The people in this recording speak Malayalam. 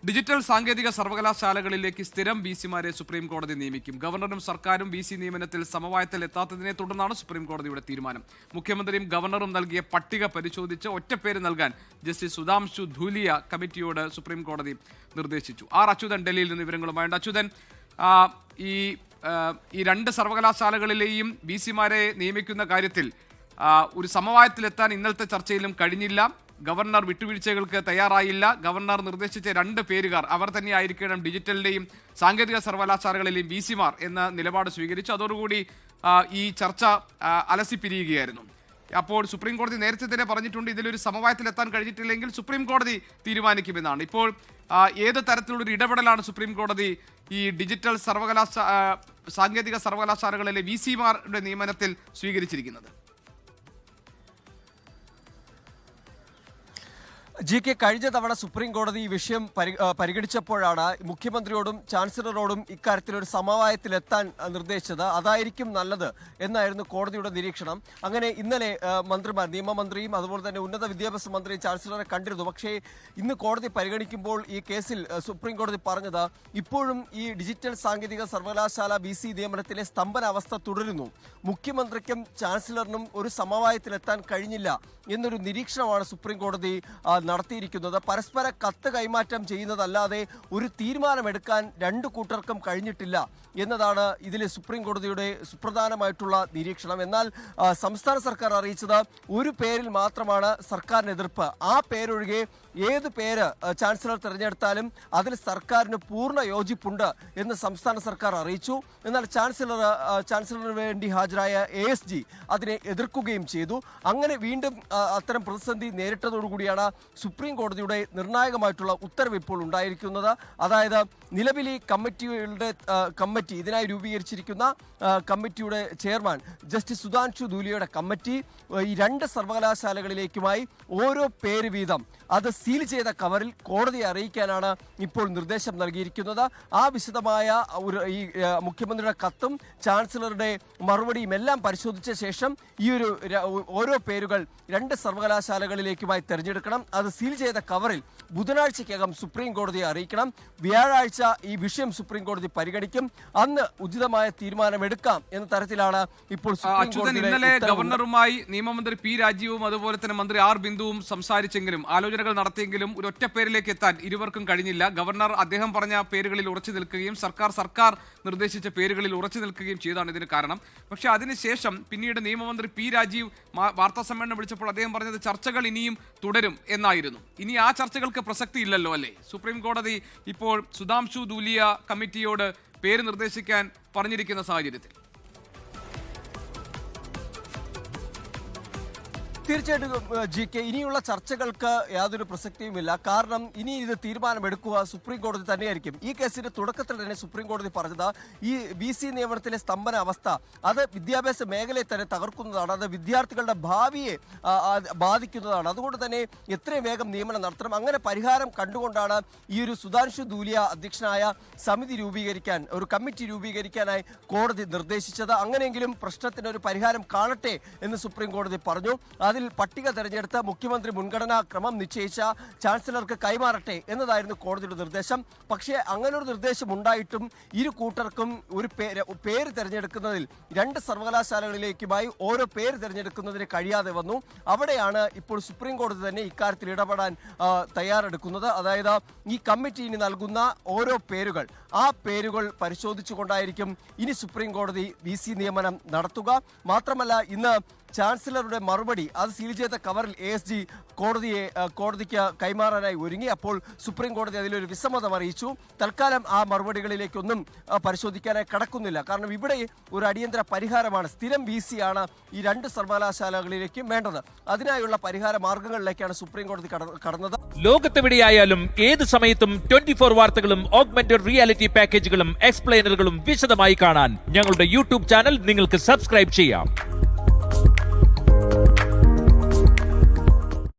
ഡിജിറ്റൽ സാങ്കേതിക സർവകലാശാലകളിലേക്ക് സ്ഥിരം ബിസിമാരെ സുപ്രീം കോടതി നിയമിക്കും. ഗവർണറും സർക്കാരും ബിസി നിയമനത്തിൽ സമവായത്തിൽ എത്താത്തതിനെ തുടർന്നാണ് സുപ്രീം കോടതിയുടെ തീരുമാനം. മുഖ്യമന്ത്രിയും ഗവർണറും നൽകിയ പട്ടിക പരിശോധിച്ച് ഒറ്റപ്പേര് നൽകാൻ ജസ്റ്റിസ് സുധാംശു ധൂലിയ കമ്മിറ്റിയോട് സുപ്രീം കോടതി നിർദ്ദേശിച്ചു. ആർ അച്യുതൻ ഡൽഹിയിൽ നിന്ന് വിവരങ്ങളുമായുണ്ട്. അച്യുതൻ, ഈ രണ്ട് സർവകലാശാലകളിലെയും ബിസിമാരെ നിയമിക്കുന്ന കാര്യത്തിൽ ഒരു സമവായത്തിലെത്താൻ ഇന്നലത്തെ ചർച്ചയിലും കഴിഞ്ഞില്ല. ഗവർണർ വിട്ടുവീഴ്ചകൾക്ക് തയ്യാറായില്ല. ഗവർണർ നിർദ്ദേശിച്ച രണ്ട് പേരുകാർ അവർ തന്നെയായിരിക്കണം ഡിജിറ്റലിന്റെയും സാങ്കേതിക സർവകലാശാലകളിലെയും ബിസിമാർ എന്ന നിലപാട് സ്വീകരിച്ചു. അതോടുകൂടി ഈ ചർച്ച അലസിപ്പിരിയുകയായിരുന്നു. അപ്പോൾ സുപ്രീം കോടതി നേരത്തെ തന്നെ പറഞ്ഞിട്ടുണ്ട്, ഇതിലൊരു സമവായത്തിലെത്താൻ കഴിഞ്ഞിട്ടില്ലെങ്കിൽ സുപ്രീം കോടതി തീരുമാനിക്കുമെന്നാണ്. ഇപ്പോൾ ഏത് തരത്തിലുള്ളൊരു ഇടപെടലാണ് സുപ്രീം കോടതി ഈ ഡിജിറ്റൽ സാങ്കേതിക സർവകലാശാലകളിലെ ബിസിമാരുടെ നിയമനത്തിൽ സ്വീകരിച്ചിരിക്കുന്നത്? ജി.കെ, കഴിഞ്ഞ തവണ സുപ്രീം കോടതി ഈ വിഷയം പരിഗണിച്ചപ്പോഴാണ് മുഖ്യമന്ത്രിയോടും ചാൻസലറോടും ഇക്കാര്യത്തിൽ ഒരു സമവായത്തിലെത്താൻ നിർദ്ദേശിച്ചത്. അതായിരിക്കും നല്ലത് എന്നായിരുന്നു കോടതിയുടെ നിരീക്ഷണം. അങ്ങനെ ഇന്നലെ മന്ത്രിമാർ, നിയമമന്ത്രിയും അതുപോലെ തന്നെ ഉന്നത വിദ്യാഭ്യാസ മന്ത്രിയും ചാൻസലറെ കണ്ടിരുന്നു. പക്ഷേ ഇന്ന് കോടതി പരിഗണിക്കുമ്പോൾ ഈ കേസിൽ സുപ്രീം കോടതി പറഞ്ഞത് ഇപ്പോഴും ഈ ഡിജിറ്റൽ സാങ്കേതിക സർവകലാശാല ബിസി നിയമനത്തിലെ സ്തംഭന അവസ്ഥ തുടരുന്നു. മുഖ്യമന്ത്രിക്കും ചാൻസലറിനും ഒരു സമവായത്തിലെത്താൻ കഴിഞ്ഞില്ല എന്നൊരു നിരീക്ഷണമാണ് സുപ്രീം കോടതി നടത്തിയിരിക്കുന്നത്. പരസ്പര കത്ത് കൈമാറ്റം ചെയ്യുന്നതല്ലാതെ ഒരു തീരുമാനമെടുക്കാൻ രണ്ടു കൂട്ടർക്കും കഴിഞ്ഞിട്ടില്ല എന്നതാണ് ഇതിൽ സുപ്രീം കോടതിയുടെ സുപ്രധാനമായിട്ടുള്ള നിരീക്ഷണം. എന്നാൽ സംസ്ഥാന സർക്കാർ അറിയിച്ചത് ഒരു പേരിൽ മാത്രമാണ് സർക്കാരിന് എതിർപ്പ്. ആ പേരൊഴികെ ഏത് പേര് ചാൻസലർ തിരഞ്ഞെടുത്താലും അതിൽ സർക്കാരിന് പൂർണ്ണ യോജിപ്പുണ്ട് എന്ന് സംസ്ഥാന സർക്കാർ അറിയിച്ചു. എന്നാൽ ചാൻസലറിന് വേണ്ടി ഹാജരായ ASG അതിനെ എതിർക്കുകയും ചെയ്തു. അങ്ങനെ വീണ്ടും അത്തരം പ്രതിസന്ധി നേരിട്ടതോടുകൂടിയാണ് സുപ്രീം കോടതിയുടെ നിർണായകമായിട്ടുള്ള ഉത്തരവ് ഇപ്പോൾ ഉണ്ടായിരിക്കുന്നത്. അതായത് നിലവിൽ ഈ കമ്മിറ്റി ഇതിനായി രൂപീകരിച്ചിരിക്കുന്ന കമ്മിറ്റിയുടെ ചെയർമാൻ ജസ്റ്റിസ് സുധാംശു ധൂലിയയുടെ കമ്മിറ്റി ഈ രണ്ട് സർവകലാശാലകളിലേക്കുമായി ഓരോ പേര് വീതം അത് സീൽ ചെയ്ത കവറിൽ കോടതിയെ അറിയിക്കാനാണ് ഇപ്പോൾ നിർദ്ദേശം നൽകിയിരിക്കുന്നത്. ആ വിശദമായ ഈ മുഖ്യമന്ത്രിയുടെ കത്തും ചാൻസലറുടെ മറുപടിയും എല്ലാം പരിശോധിച്ച ശേഷം ഈ ഓരോ പേരുകൾ രണ്ട് സർവകലാശാലകളിലേക്കുമായി തിരഞ്ഞെടുക്കണം. അത് സീൽ ചെയ്ത കവറിൽ ബുധനാഴ്ചയ്ക്കകം സുപ്രീം കോടതിയെ അറിയിക്കണം. വ്യാഴാഴ്ച ഈ വിഷയം സുപ്രീം കോടതി പരിഗണിക്കും. അന്ന് ഉചിതമായ തീരുമാനമെടുക്കാം എന്ന തരത്തിലാണ് ഇപ്പോൾ ഇന്നലെ ഗവർണറുമായി നിയമമന്ത്രി P. രാജീവും അതുപോലെ തന്നെ മന്ത്രി R. ബിന്ദുവും സംസാരിച്ചെങ്കിലും ആലോചനകൾ നടത്തിയെങ്കിലും ഒരു ഒറ്റ പേരിലേക്ക് എത്താൻ ഇരുവർക്കും കഴിഞ്ഞില്ല. ഗവർണർ അദ്ദേഹം പറഞ്ഞ പേരുകളിൽ ഉറച്ചു നിൽക്കുകയും സർക്കാർ നിർദ്ദേശിച്ച പേരുകളിൽ ഉറച്ചു നിൽക്കുകയും ചെയ്താണ് ഇതിന് കാരണം. പക്ഷേ അതിനുശേഷം പിന്നീട് നിയമമന്ത്രി P. രാജീവ് വാർത്താ സമ്മേളനം വിളിച്ചപ്പോൾ അദ്ദേഹം പറഞ്ഞത് ചർച്ചകൾ ഇനിയും തുടരും എന്നായിരുന്നു. ഇനി ആ ചർച്ചകൾക്ക് പ്രസക്തി ഇല്ലല്ലോ അല്ലേ? സുപ്രീം കോടതി ഇപ്പോൾ സുധാംശു ധൂലിയ കമ്മിറ്റിയോട് പേര് നിർദ്ദേശിക്കാൻ പറഞ്ഞിരിക്കുന്ന സാഹചര്യത്തിൽ തീർച്ചയായിട്ടും ജി.കെ, ഇനിയുള്ള ചർച്ചകൾക്ക് യാതൊരു പ്രസക്തിയുമില്ല. കാരണം ഇനി ഇത് തീരുമാനമെടുക്കുക സുപ്രീം കോടതി തന്നെയായിരിക്കും. ഈ കേസിന്റെ തുടക്കത്തിൽ തന്നെ സുപ്രീം കോടതി പറഞ്ഞത് ഈ ബിസി നിയമനത്തിലെ സ്തംഭന അവസ്ഥ അത് വിദ്യാഭ്യാസ മേഖലയെ തന്നെ തകർക്കുന്നതാണ്, അത് വിദ്യാർത്ഥികളുടെ ഭാവിയെ ബാധിക്കുന്നതാണ്. അതുകൊണ്ട് തന്നെ എത്രയും വേഗം നിയമനം നടത്തണം. അങ്ങനെ പരിഹാരം കണ്ടുകൊണ്ടാണ് ഈ ഒരു സുധാംശു ധൂലിയ അധ്യക്ഷനായ സമിതി രൂപീകരിക്കാൻ, ഒരു കമ്മിറ്റി രൂപീകരിക്കാനായി കോടതി നിർദ്ദേശിച്ചത്. അങ്ങനെയെങ്കിലും പ്രശ്നത്തിന് ഒരു പരിഹാരം കാണട്ടെ എന്ന് സുപ്രീം കോടതി പറഞ്ഞു. അതിൽ പട്ടിക തെരഞ്ഞെടുത്ത് മുഖ്യമന്ത്രി മുൻഗണനാ ക്രമം നിശ്ചയിച്ച ചാൻസലർക്ക് കൈമാറട്ടെ എന്നതായിരുന്നു കോടതിയുടെ നിർദ്ദേശം. പക്ഷേ അങ്ങനൊരു നിർദ്ദേശം ഉണ്ടായിട്ടും ഇരു കൂട്ടർക്കും ഒരു പേര് തെരഞ്ഞെടുക്കുന്നതിൽ രണ്ട് സർവകലാശാലകളിലേക്കുമായി ഓരോ പേര് തെരഞ്ഞെടുക്കുന്നതിന് കഴിയാതെ വന്നു. അവിടെയാണ് ഇപ്പോൾ സുപ്രീം കോടതി തന്നെ ഇക്കാര്യത്തിൽ ഇടപെടാൻ തയ്യാറെടുക്കുന്നത്. അതായത് ഈ കമ്മിറ്റി ഇനി നൽകുന്ന ഓരോ പേരുകൾ, ആ പേരുകൾ പരിശോധിച്ചുകൊണ്ടായിരിക്കും ഇനി സുപ്രീം കോടതി ബിസി നിയമനം നടത്തുക. മാത്രമല്ല ഇന്ന് ചാൻസലറുടെ മറുപടി അത് സീൽ ചെയ്ത കവറിൽ ASG കോടതിക്ക് കൈമാറാനായി ഒരുങ്ങി. അപ്പോൾ സുപ്രീം കോടതി അതിലൊരു വിസമ്മതം അറിയിച്ചു. തൽക്കാലം ആ മറുപടികളിലേക്കൊന്നും പരിശോധിക്കാനായി കടക്കുന്നില്ല. കാരണം ഇവിടെ ഒരു അടിയന്തര പരിഹാരമാണ്, സ്ഥിരം BC ആണ് ഈ രണ്ട് സർവകലാശാലകളിലേക്കും വേണ്ടത്. അതിനായുള്ള പരിഹാര മാർഗങ്ങളിലേക്കാണ് സുപ്രീം കോടതി കടന്നത്. ലോകത്തെവിടെയായാലും ഏത് സമയത്തും 24 വാർത്തകളും ഓഗ്മെന്റഡ് റിയാലിറ്റി പാക്കേജുകളും എക്സ്പ്ലെയിനറുകളും വിശദമായി കാണാൻ ഞങ്ങളുടെ YouTube ചാനൽ നിങ്ങൾക്ക് സബ്സ്ക്രൈബ് ചെയ്യാം.